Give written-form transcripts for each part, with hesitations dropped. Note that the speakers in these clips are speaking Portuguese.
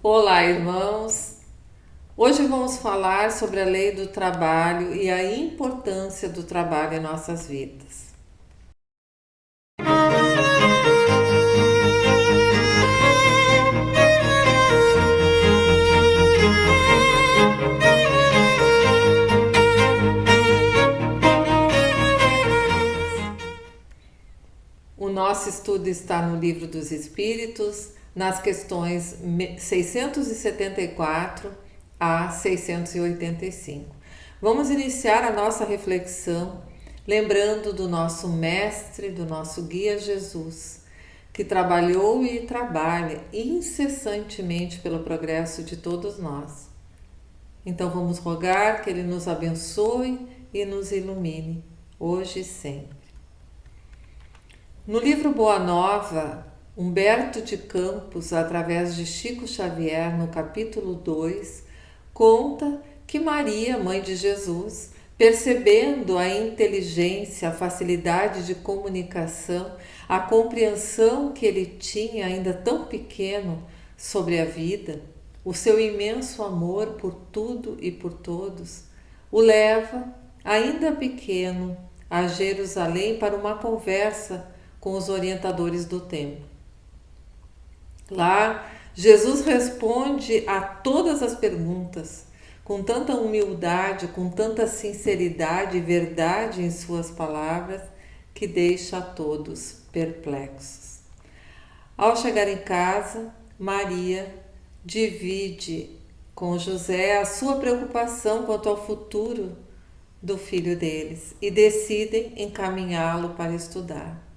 Olá, irmãos! Hoje vamos falar sobre a lei do trabalho e a importância do trabalho em nossas vidas. O nosso estudo está no Livro dos Espíritos, nas questões 674 a 685. Vamos iniciar a nossa reflexão lembrando do nosso Mestre, do nosso Guia Jesus, que trabalhou e trabalha incessantemente pelo progresso de todos nós. Então vamos rogar que Ele nos abençoe e nos ilumine, hoje e sempre. No livro Boa Nova, Humberto de Campos, através de Chico Xavier, no capítulo 2, conta que Maria, mãe de Jesus, percebendo a inteligência, a facilidade de comunicação, a compreensão que ele tinha ainda tão pequeno sobre a vida, o seu imenso amor por tudo e por todos, o leva, ainda pequeno, a Jerusalém para uma conversa com os orientadores do templo. Lá, Jesus responde a todas as perguntas, com tanta humildade, com tanta sinceridade e verdade em suas palavras, que deixa a todos perplexos. Ao chegar em casa, Maria divide com José a sua preocupação quanto ao futuro do filho deles e decidem encaminhá-lo para estudar.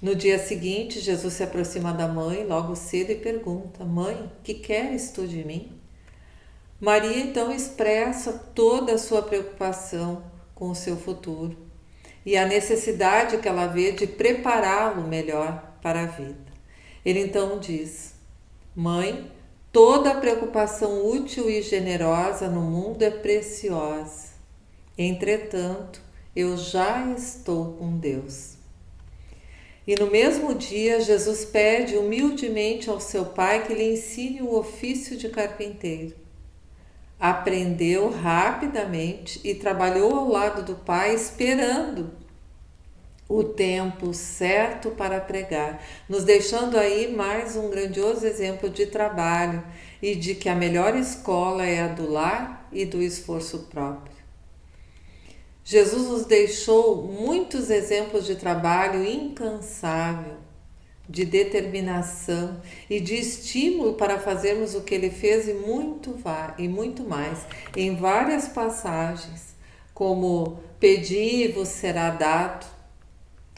No dia seguinte, Jesus se aproxima da mãe logo cedo e pergunta: Mãe, que queres tu de mim? Maria então expressa toda a sua preocupação com o seu futuro e a necessidade que ela vê de prepará-lo melhor para a vida. Ele então diz: Mãe, toda preocupação útil e generosa no mundo é preciosa. Entretanto, eu já estou com Deus. E no mesmo dia, Jesus pede humildemente ao seu pai que lhe ensine o ofício de carpinteiro. Aprendeu rapidamente e trabalhou ao lado do pai, esperando o tempo certo para pregar, nos deixando aí mais um grandioso exemplo de trabalho e de que a melhor escola é a do lar e do esforço próprio. Jesus nos deixou muitos exemplos de trabalho incansável, de determinação e de estímulo para fazermos o que ele fez e muito mais, em várias passagens, como pedi e vos será dado,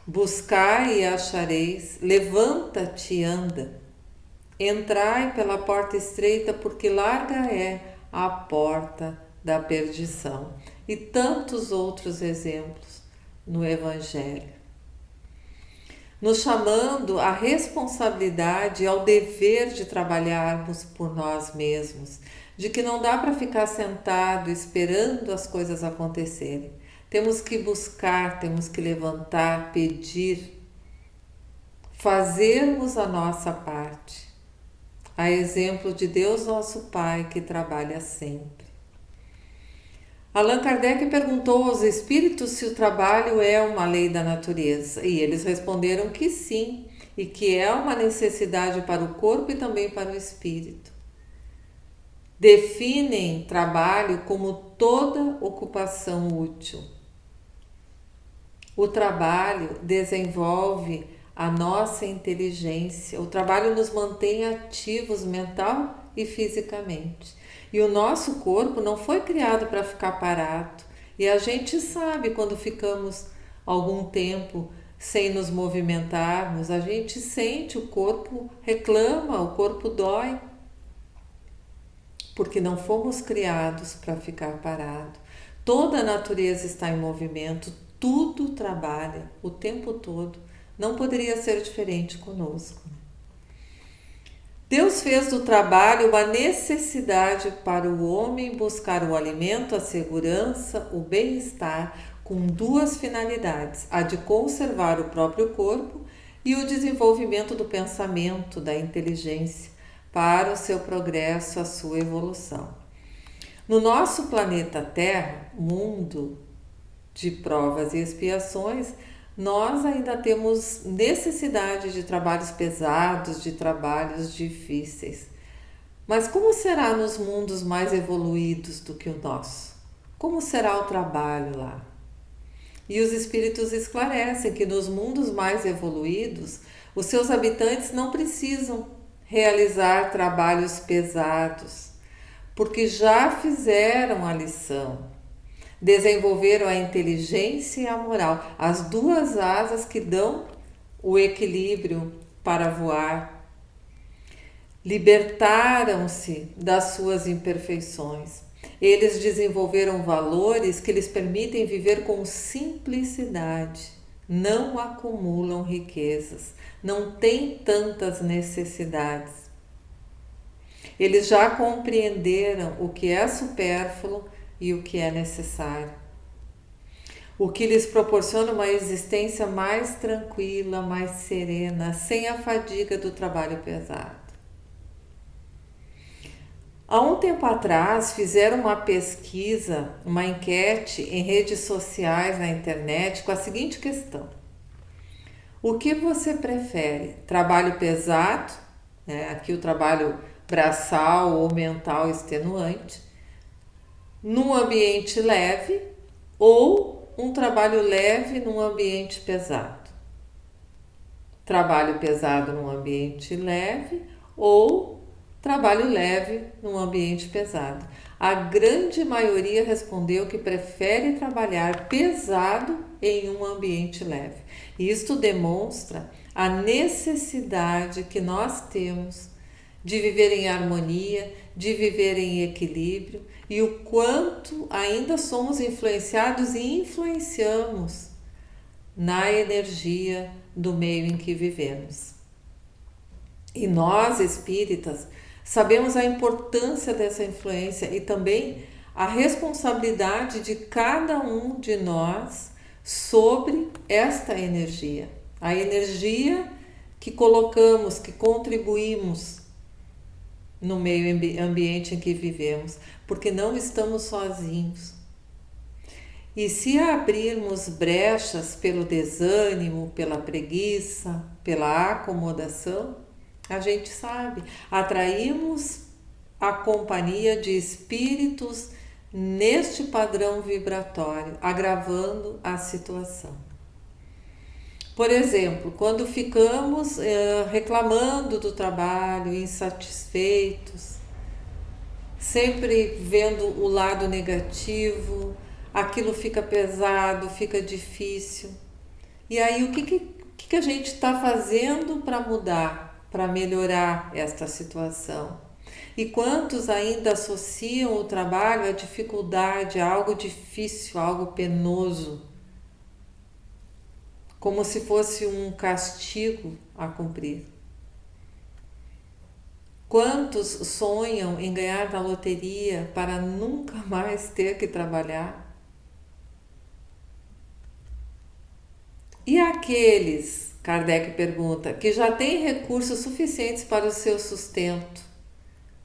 buscai e achareis, levanta-te e anda, entrai pela porta estreita, porque larga é a porta da perdição, e tantos outros exemplos no Evangelho, nos chamando à responsabilidade e ao dever de trabalharmos por nós mesmos, de que não dá para ficar sentado esperando as coisas acontecerem. Temos que buscar, temos que levantar, pedir, fazermos a nossa parte, a exemplo de Deus nosso Pai, que trabalha sempre. Allan Kardec perguntou aos espíritos se o trabalho é uma lei da natureza, e eles responderam que sim, e que é uma necessidade para o corpo e também para o espírito. Definem trabalho como toda ocupação útil. O trabalho desenvolve a nossa inteligência, o trabalho nos mantém ativos mental e fisicamente. E o nosso corpo não foi criado para ficar parado. E a gente sabe quando ficamos algum tempo sem nos movimentarmos, a gente sente, o corpo reclama, o corpo dói. Porque não fomos criados para ficar parado. Toda a natureza está em movimento, tudo trabalha o tempo todo. Não poderia ser diferente conosco. Deus fez do trabalho uma necessidade para o homem buscar o alimento, a segurança, o bem-estar, com duas finalidades: a de conservar o próprio corpo e o desenvolvimento do pensamento, da inteligência, para o seu progresso, a sua evolução. No nosso planeta Terra, mundo de provas e expiações, nós ainda temos necessidade de trabalhos pesados, de trabalhos difíceis. Mas como será nos mundos mais evoluídos do que o nosso? Como será o trabalho lá? E os espíritos esclarecem que nos mundos mais evoluídos, os seus habitantes não precisam realizar trabalhos pesados, porque já fizeram a lição, desenvolveram a inteligência e a moral, as duas asas que dão o equilíbrio para voar. Libertaram-se das suas imperfeições. Eles desenvolveram valores que lhes permitem viver com simplicidade, não acumulam riquezas, não têm tantas necessidades. Eles já compreenderam o que é supérfluo e o que é necessário, o que lhes proporciona uma existência mais tranquila, mais serena, sem a fadiga do trabalho pesado. Há um tempo atrás fizeram uma pesquisa, uma enquete em redes sociais, na internet, com a seguinte questão: o que você prefere? Trabalho pesado, né? Aqui o trabalho braçal ou mental extenuante, num ambiente leve, ou um trabalho leve num ambiente pesado? Trabalho pesado num ambiente leve ou trabalho leve num ambiente pesado. A grande maioria respondeu que prefere trabalhar pesado em um ambiente leve. Isto demonstra a necessidade que nós temos de viver em harmonia, de viver em equilíbrio, e o quanto ainda somos influenciados e influenciamos na energia do meio em que vivemos. E nós, espíritas, sabemos a importância dessa influência e também a responsabilidade de cada um de nós sobre esta energia. A energia que colocamos, que contribuímos no meio ambiente em que vivemos, porque não estamos sozinhos. E se abrirmos brechas pelo desânimo, pela preguiça, pela acomodação, a gente sabe, atraímos a companhia de espíritos neste padrão vibratório, agravando a situação. Por exemplo, quando ficamos reclamando do trabalho, insatisfeitos, sempre vendo o lado negativo, aquilo fica pesado, fica difícil. E aí o que a gente está fazendo para mudar, para melhorar esta situação? E quantos ainda associam o trabalho à dificuldade, a algo difícil, a algo penoso, como se fosse um castigo a cumprir? Quantos sonham em ganhar na loteria para nunca mais ter que trabalhar? E aqueles, Kardec pergunta, que já têm recursos suficientes para o seu sustento,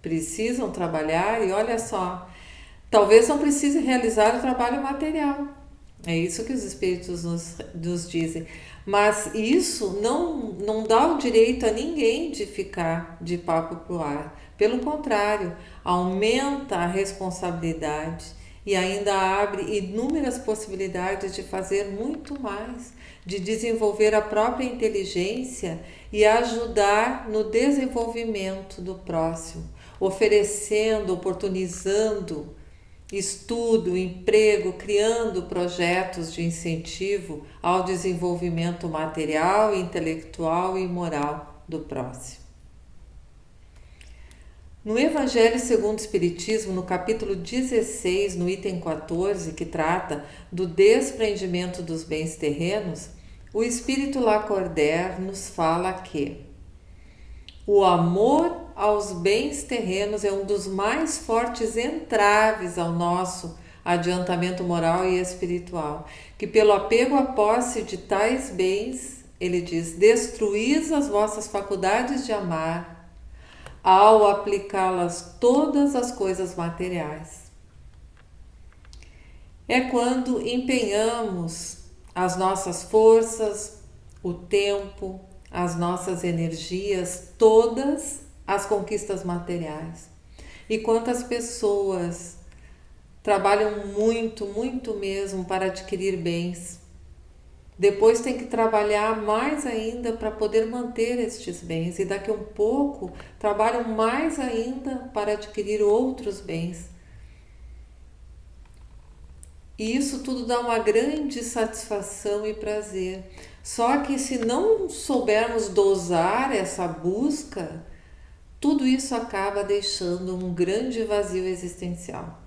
precisam trabalhar? E olha só, talvez não precise realizar o trabalho material. É isso que os espíritos nos dizem. Mas isso não dá o direito a ninguém de ficar de papo pro ar. Pelo contrário, aumenta a responsabilidade e ainda abre inúmeras possibilidades de fazer muito mais, de desenvolver a própria inteligência e ajudar no desenvolvimento do próximo, oferecendo, oportunizando estudo, emprego, criando projetos de incentivo ao desenvolvimento material, intelectual e moral do próximo. No Evangelho segundo o Espiritismo, no capítulo 16, no item 14, que trata do desprendimento dos bens terrenos, o Espírito Lacordaire nos fala que o amor aos bens terrenos é um dos mais fortes entraves ao nosso adiantamento moral e espiritual, que pelo apego à posse de tais bens, ele diz, destruís as vossas faculdades de amar, ao aplicá-las todas as coisas materiais. É quando empenhamos as nossas forças, o tempo, as nossas energias, todas as conquistas materiais. E quantas pessoas trabalham muito, muito mesmo para adquirir bens. Depois tem que trabalhar mais ainda para poder manter estes bens. E daqui a um pouco trabalham mais ainda para adquirir outros bens. E isso tudo dá uma grande satisfação e prazer. Só que se não soubermos dosar essa busca, tudo isso acaba deixando um grande vazio existencial.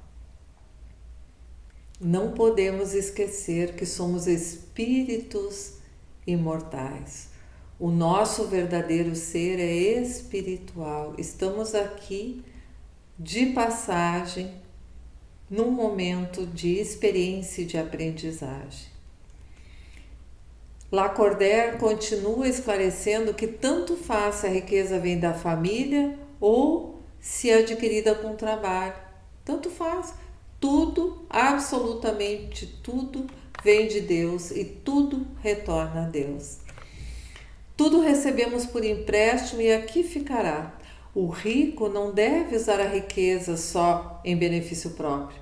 Não podemos esquecer que somos espíritos imortais. O nosso verdadeiro ser é espiritual. Estamos aqui de passagem, num momento de experiência e de aprendizagem. Lacordaire continua esclarecendo que tanto faz se a riqueza vem da família ou se é adquirida com trabalho. Tanto faz. Tudo, absolutamente tudo, vem de Deus e tudo retorna a Deus. Tudo recebemos por empréstimo e aqui ficará. O rico não deve usar a riqueza só em benefício próprio.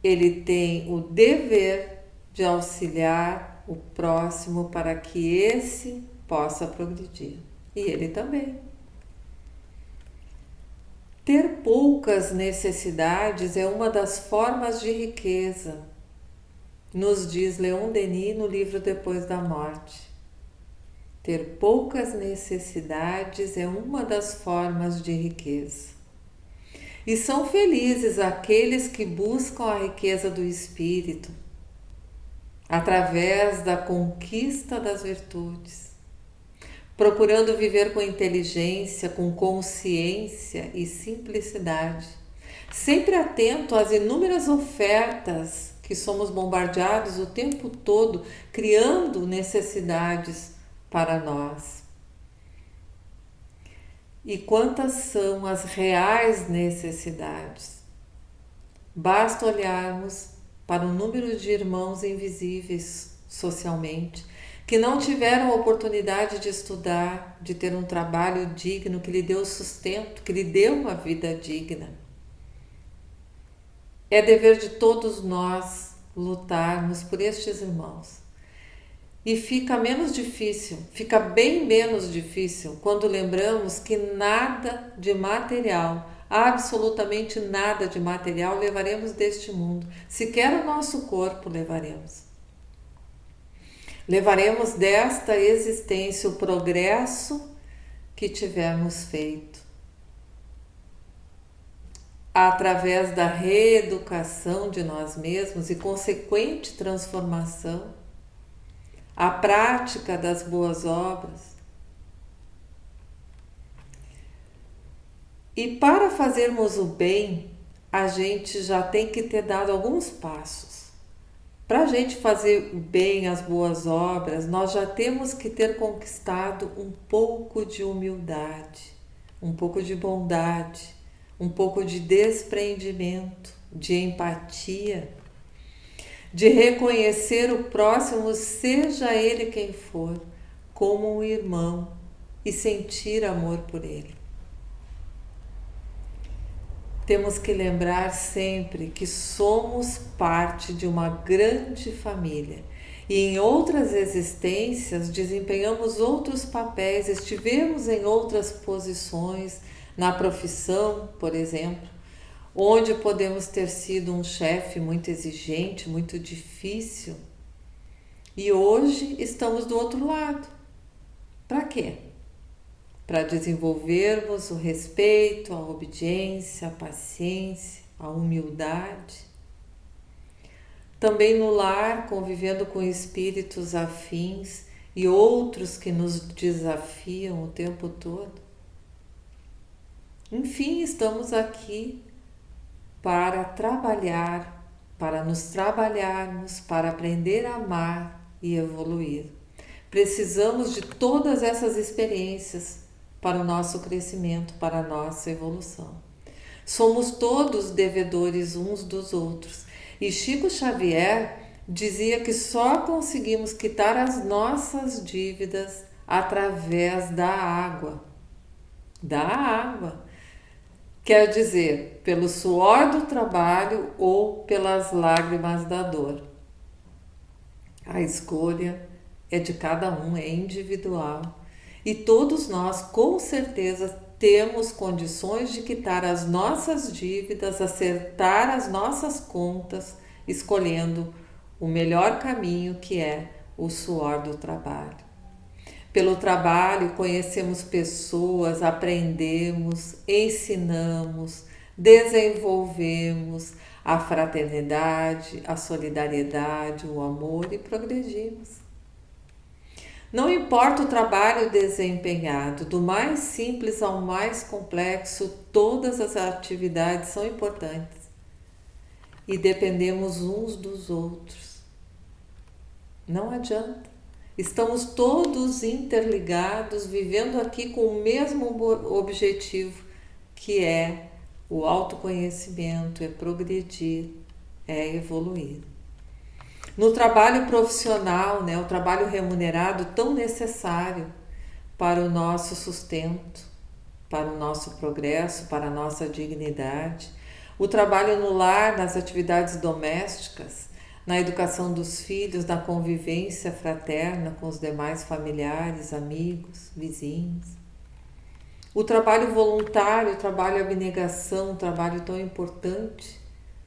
Ele tem o dever de auxiliar o próximo para que esse possa progredir. E ele também. Ter poucas necessidades é uma das formas de riqueza, nos diz Leon Denis no livro Depois da Morte. Ter poucas necessidades é uma das formas de riqueza. E são felizes aqueles que buscam a riqueza do espírito, através da conquista das virtudes, procurando viver com inteligência, com consciência e simplicidade, sempre atento às inúmeras ofertas que somos bombardeados o tempo todo, criando necessidades para nós. E quantas são as reais necessidades? Basta olharmos para o número de irmãos invisíveis socialmente, que não tiveram a oportunidade de estudar, de ter um trabalho digno, que lhe deu sustento, que lhe deu uma vida digna. É dever de todos nós lutarmos por estes irmãos. E fica menos difícil, fica bem menos difícil quando lembramos que nada de material, absolutamente nada de material levaremos deste mundo, sequer o nosso corpo levaremos. Levaremos desta existência o progresso que tivermos feito. Através da reeducação de nós mesmos e consequente transformação, a prática das boas obras. E para fazermos o bem, a gente já tem que ter dado alguns passos. Para a gente fazer bem as boas obras, nós já temos que ter conquistado um pouco de humildade, um pouco de bondade, um pouco de desprendimento, de empatia, de reconhecer o próximo, seja ele quem for, como um irmão e sentir amor por ele. Temos que lembrar sempre que somos parte de uma grande família e em outras existências desempenhamos outros papéis, estivemos em outras posições, na profissão, por exemplo, onde podemos ter sido um chefe muito exigente, muito difícil, e hoje estamos do outro lado. Para quê? Para desenvolvermos o respeito, a obediência, a paciência, a humildade. Também no lar, convivendo com espíritos afins e outros que nos desafiam o tempo todo. Enfim, estamos aqui para trabalhar, para nos trabalharmos, para aprender a amar e evoluir. Precisamos de todas essas experiências para o nosso crescimento, para a nossa evolução. Somos todos devedores uns dos outros. E Chico Xavier dizia que só conseguimos quitar as nossas dívidas através da água. Da água. Quer dizer, pelo suor do trabalho ou pelas lágrimas da dor. A escolha é de cada um, é individual. E todos nós, com certeza, temos condições de quitar as nossas dívidas, acertar as nossas contas, escolhendo o melhor caminho, que é o suor do trabalho. Pelo trabalho, conhecemos pessoas, aprendemos, ensinamos, desenvolvemos a fraternidade, a solidariedade, o amor e progredimos. Não importa o trabalho desempenhado, do mais simples ao mais complexo, todas as atividades são importantes e dependemos uns dos outros. Não adianta. Estamos todos interligados, vivendo aqui com o mesmo objetivo, que é o autoconhecimento, é progredir, é evoluir. No trabalho profissional, o trabalho remunerado, tão necessário para o nosso sustento, para o nosso progresso, para a nossa dignidade. O trabalho no lar, nas atividades domésticas, na educação dos filhos, na convivência fraterna com os demais familiares, amigos, vizinhos. O trabalho voluntário, o trabalho abnegação, um trabalho tão importante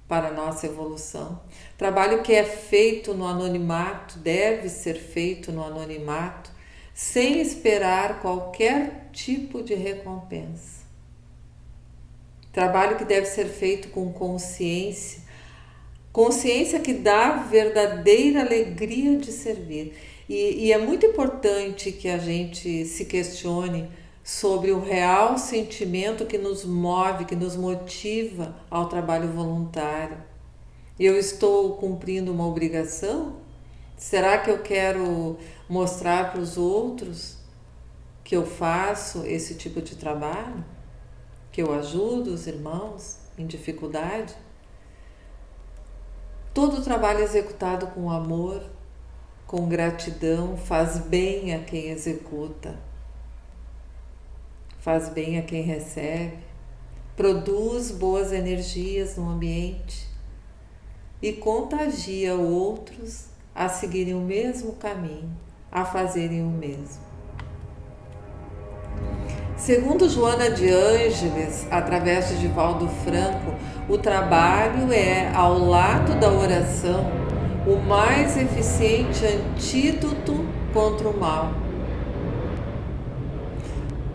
para a nossa evolução. Trabalho que é feito no anonimato, deve ser feito no anonimato, sem esperar qualquer tipo de recompensa. Trabalho que deve ser feito com consciência, consciência que dá verdadeira alegria de servir. E é muito importante que a gente se questione sobre o real sentimento que nos move, que nos motiva ao trabalho voluntário. Eu estou cumprindo uma obrigação? Será que eu quero mostrar para os outros que eu faço esse tipo de trabalho? Que eu ajudo os irmãos em dificuldade? Todo trabalho executado com amor, com gratidão, faz bem a quem executa, faz bem a quem recebe, produz boas energias no ambiente e contagia outros a seguirem o mesmo caminho, a fazerem o mesmo. Segundo Joana de Ângeles, através de Divaldo Franco, o trabalho é, ao lado da oração, o mais eficiente antídoto contra o mal,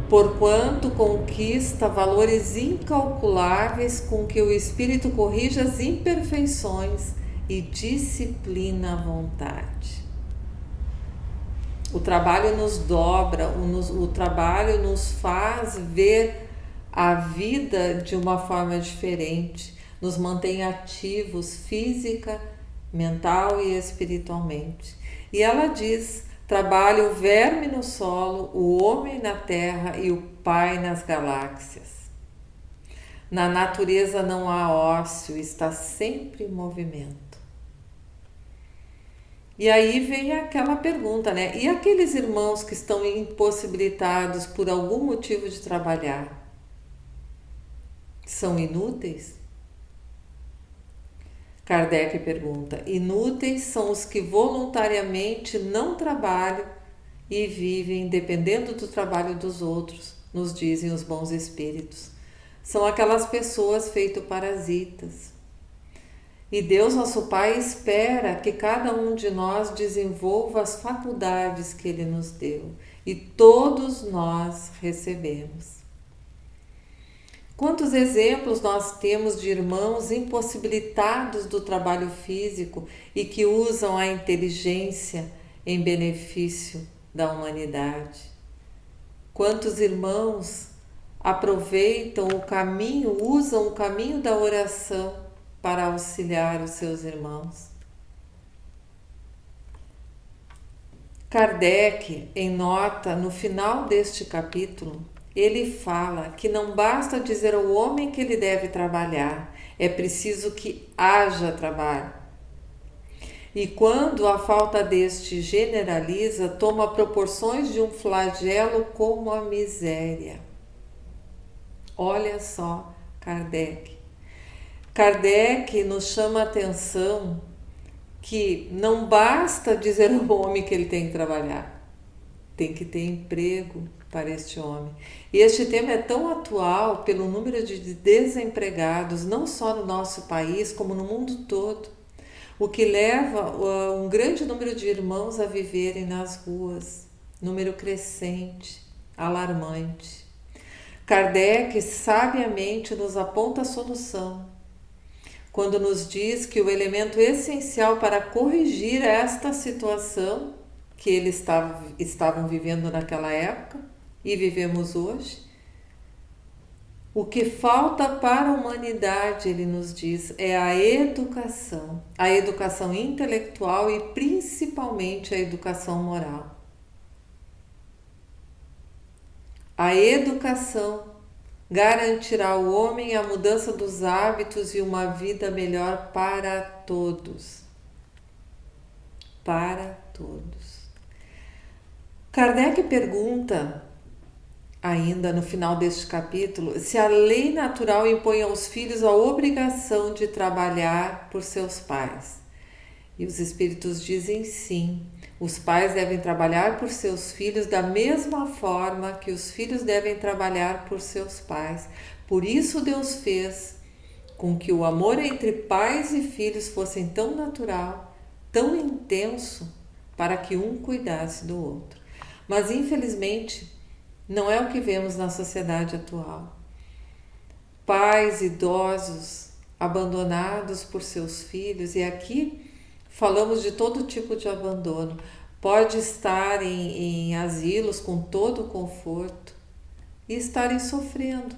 porquanto conquista valores incalculáveis com que o espírito corrige as imperfeições e disciplina a vontade. O trabalho nos dobra, o trabalho nos faz ver a vida de uma forma diferente, nos mantém ativos física, mental e espiritualmente. E ela diz: trabalha o verme no solo, o homem na terra e o Pai nas galáxias. Na natureza não há ócio, está sempre em movimento. E aí vem aquela pergunta, E aqueles irmãos que estão impossibilitados por algum motivo de trabalhar? São inúteis? Kardec pergunta: inúteis são os que voluntariamente não trabalham e vivem dependendo do trabalho dos outros, nos dizem os bons espíritos. São aquelas pessoas feito parasitas. E Deus, nosso Pai, espera que cada um de nós desenvolva as faculdades que Ele nos deu. E todos nós recebemos. Quantos exemplos nós temos de irmãos impossibilitados do trabalho físico e que usam a inteligência em benefício da humanidade? Quantos irmãos aproveitam o caminho, usam o caminho da oração para auxiliar os seus irmãos? Kardec, em nota no final deste capítulo, ele fala que não basta dizer ao homem que ele deve trabalhar, é preciso que haja trabalho. E quando a falta deste generaliza, toma proporções de um flagelo como a miséria. Olha só, Kardec. Kardec nos chama a atenção que não basta dizer ao homem que ele tem que trabalhar, tem que ter emprego para este homem. E este tema é tão atual pelo número de desempregados, não só no nosso país, como no mundo todo, o que leva um grande número de irmãos a viverem nas ruas, número crescente, alarmante. Kardec sabiamente nos aponta a solução, quando nos diz que o elemento essencial para corrigir esta situação que eles estavam vivendo naquela época e vivemos hoje, o que falta para a humanidade, ele nos diz, é a educação intelectual e principalmente a educação moral. A educação garantirá ao homem a mudança dos hábitos e uma vida melhor para todos. Para todos. Kardec pergunta, ainda no final deste capítulo, se a lei natural impõe aos filhos a obrigação de trabalhar por seus pais. E os espíritos dizem sim. Os pais devem trabalhar por seus filhos da mesma forma que os filhos devem trabalhar por seus pais. Por isso Deus fez com que o amor entre pais e filhos fosse tão natural, tão intenso, para que um cuidasse do outro. Mas infelizmente não é o que vemos na sociedade atual. Pais idosos abandonados por seus filhos, e aqui falamos de todo tipo de abandono. Pode estar em asilos com todo o conforto e estarem sofrendo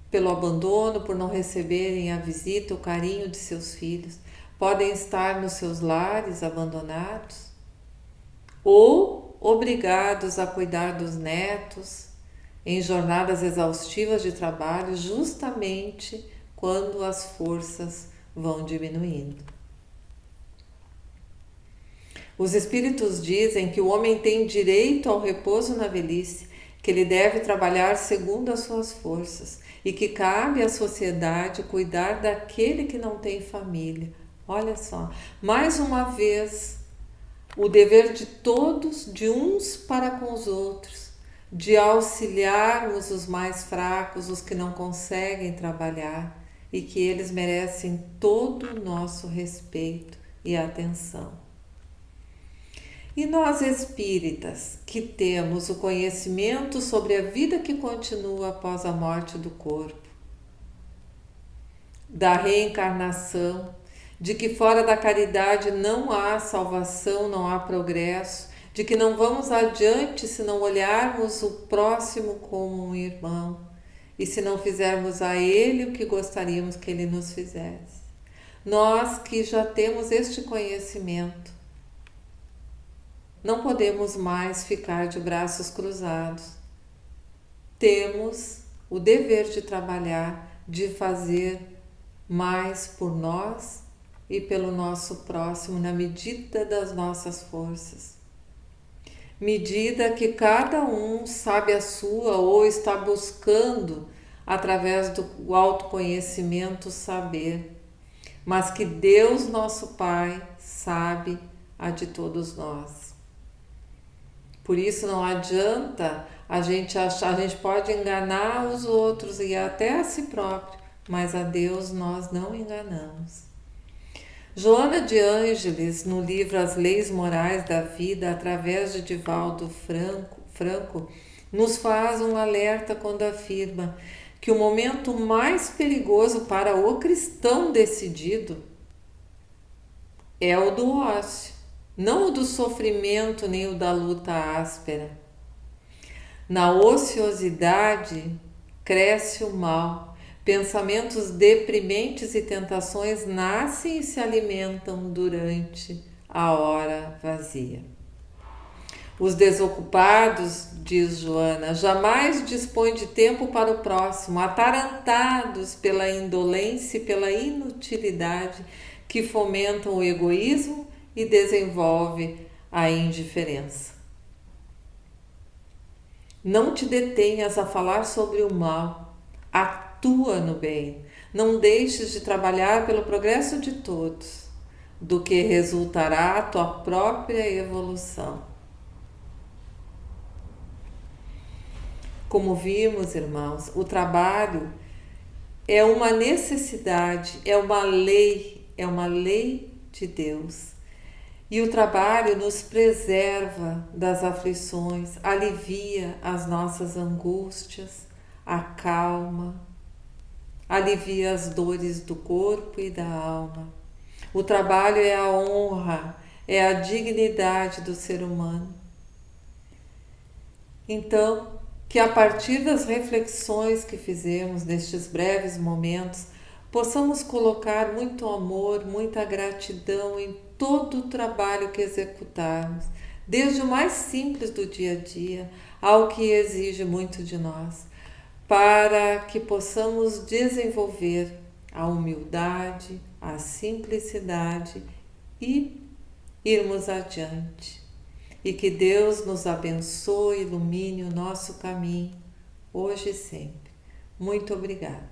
pelo abandono, por não receberem a visita, o carinho de seus filhos. Podem estar nos seus lares abandonados ou obrigados a cuidar dos netos em jornadas exaustivas de trabalho, justamente quando as forças vão diminuindo. Os espíritos dizem que o homem tem direito ao repouso na velhice, que ele deve trabalhar segundo as suas forças e que cabe à sociedade cuidar daquele que não tem família. Olha só, mais uma vez, o dever de todos, de uns para com os outros, de auxiliarmos os mais fracos, os que não conseguem trabalhar, e que eles merecem todo o nosso respeito e atenção. E nós espíritas, que temos o conhecimento sobre a vida que continua após a morte do corpo, da reencarnação, de que fora da caridade não há salvação, não há progresso, de que não vamos adiante se não olharmos o próximo como um irmão e se não fizermos a ele o que gostaríamos que ele nos fizesse. Nós que já temos este conhecimento, não podemos mais ficar de braços cruzados. Temos o dever de trabalhar, de fazer mais por nós e pelo nosso próximo, na medida das nossas forças. Medida que cada um sabe a sua ou está buscando, através do autoconhecimento, saber, mas que Deus, nosso Pai, sabe a de todos nós. Por isso não adianta a gente achar, a gente pode enganar os outros e até a si próprio, mas a Deus nós não enganamos. Joana de Ângeles, no livro As Leis Morais da Vida, através de Divaldo Franco, nos faz um alerta quando afirma que o momento mais perigoso para o cristão decidido é o do ócio. Não o do sofrimento, nem o da luta áspera. Na ociosidade cresce o mal. Pensamentos deprimentes e tentações nascem e se alimentam durante a hora vazia. Os desocupados, diz Joana, jamais dispõem de tempo para o próximo, atarantados pela indolência e pela inutilidade que fomentam o egoísmo e desenvolve a indiferença. Não te detenhas a falar sobre o mal, atua no bem, não deixes de trabalhar pelo progresso de todos, do que resultará a tua própria evolução. Como vimos, irmãos, o trabalho é uma necessidade, é uma lei de Deus. E o trabalho nos preserva das aflições, alivia as nossas angústias, acalma, alivia as dores do corpo e da alma. O trabalho é a honra, é a dignidade do ser humano. Então, que a partir das reflexões que fizemos nestes breves momentos, possamos colocar muito amor, muita gratidão em todo o trabalho que executarmos, desde o mais simples do dia a dia ao que exige muito de nós, para que possamos desenvolver a humildade, a simplicidade e irmos adiante. E que Deus nos abençoe e ilumine o nosso caminho, hoje e sempre. Muito obrigada.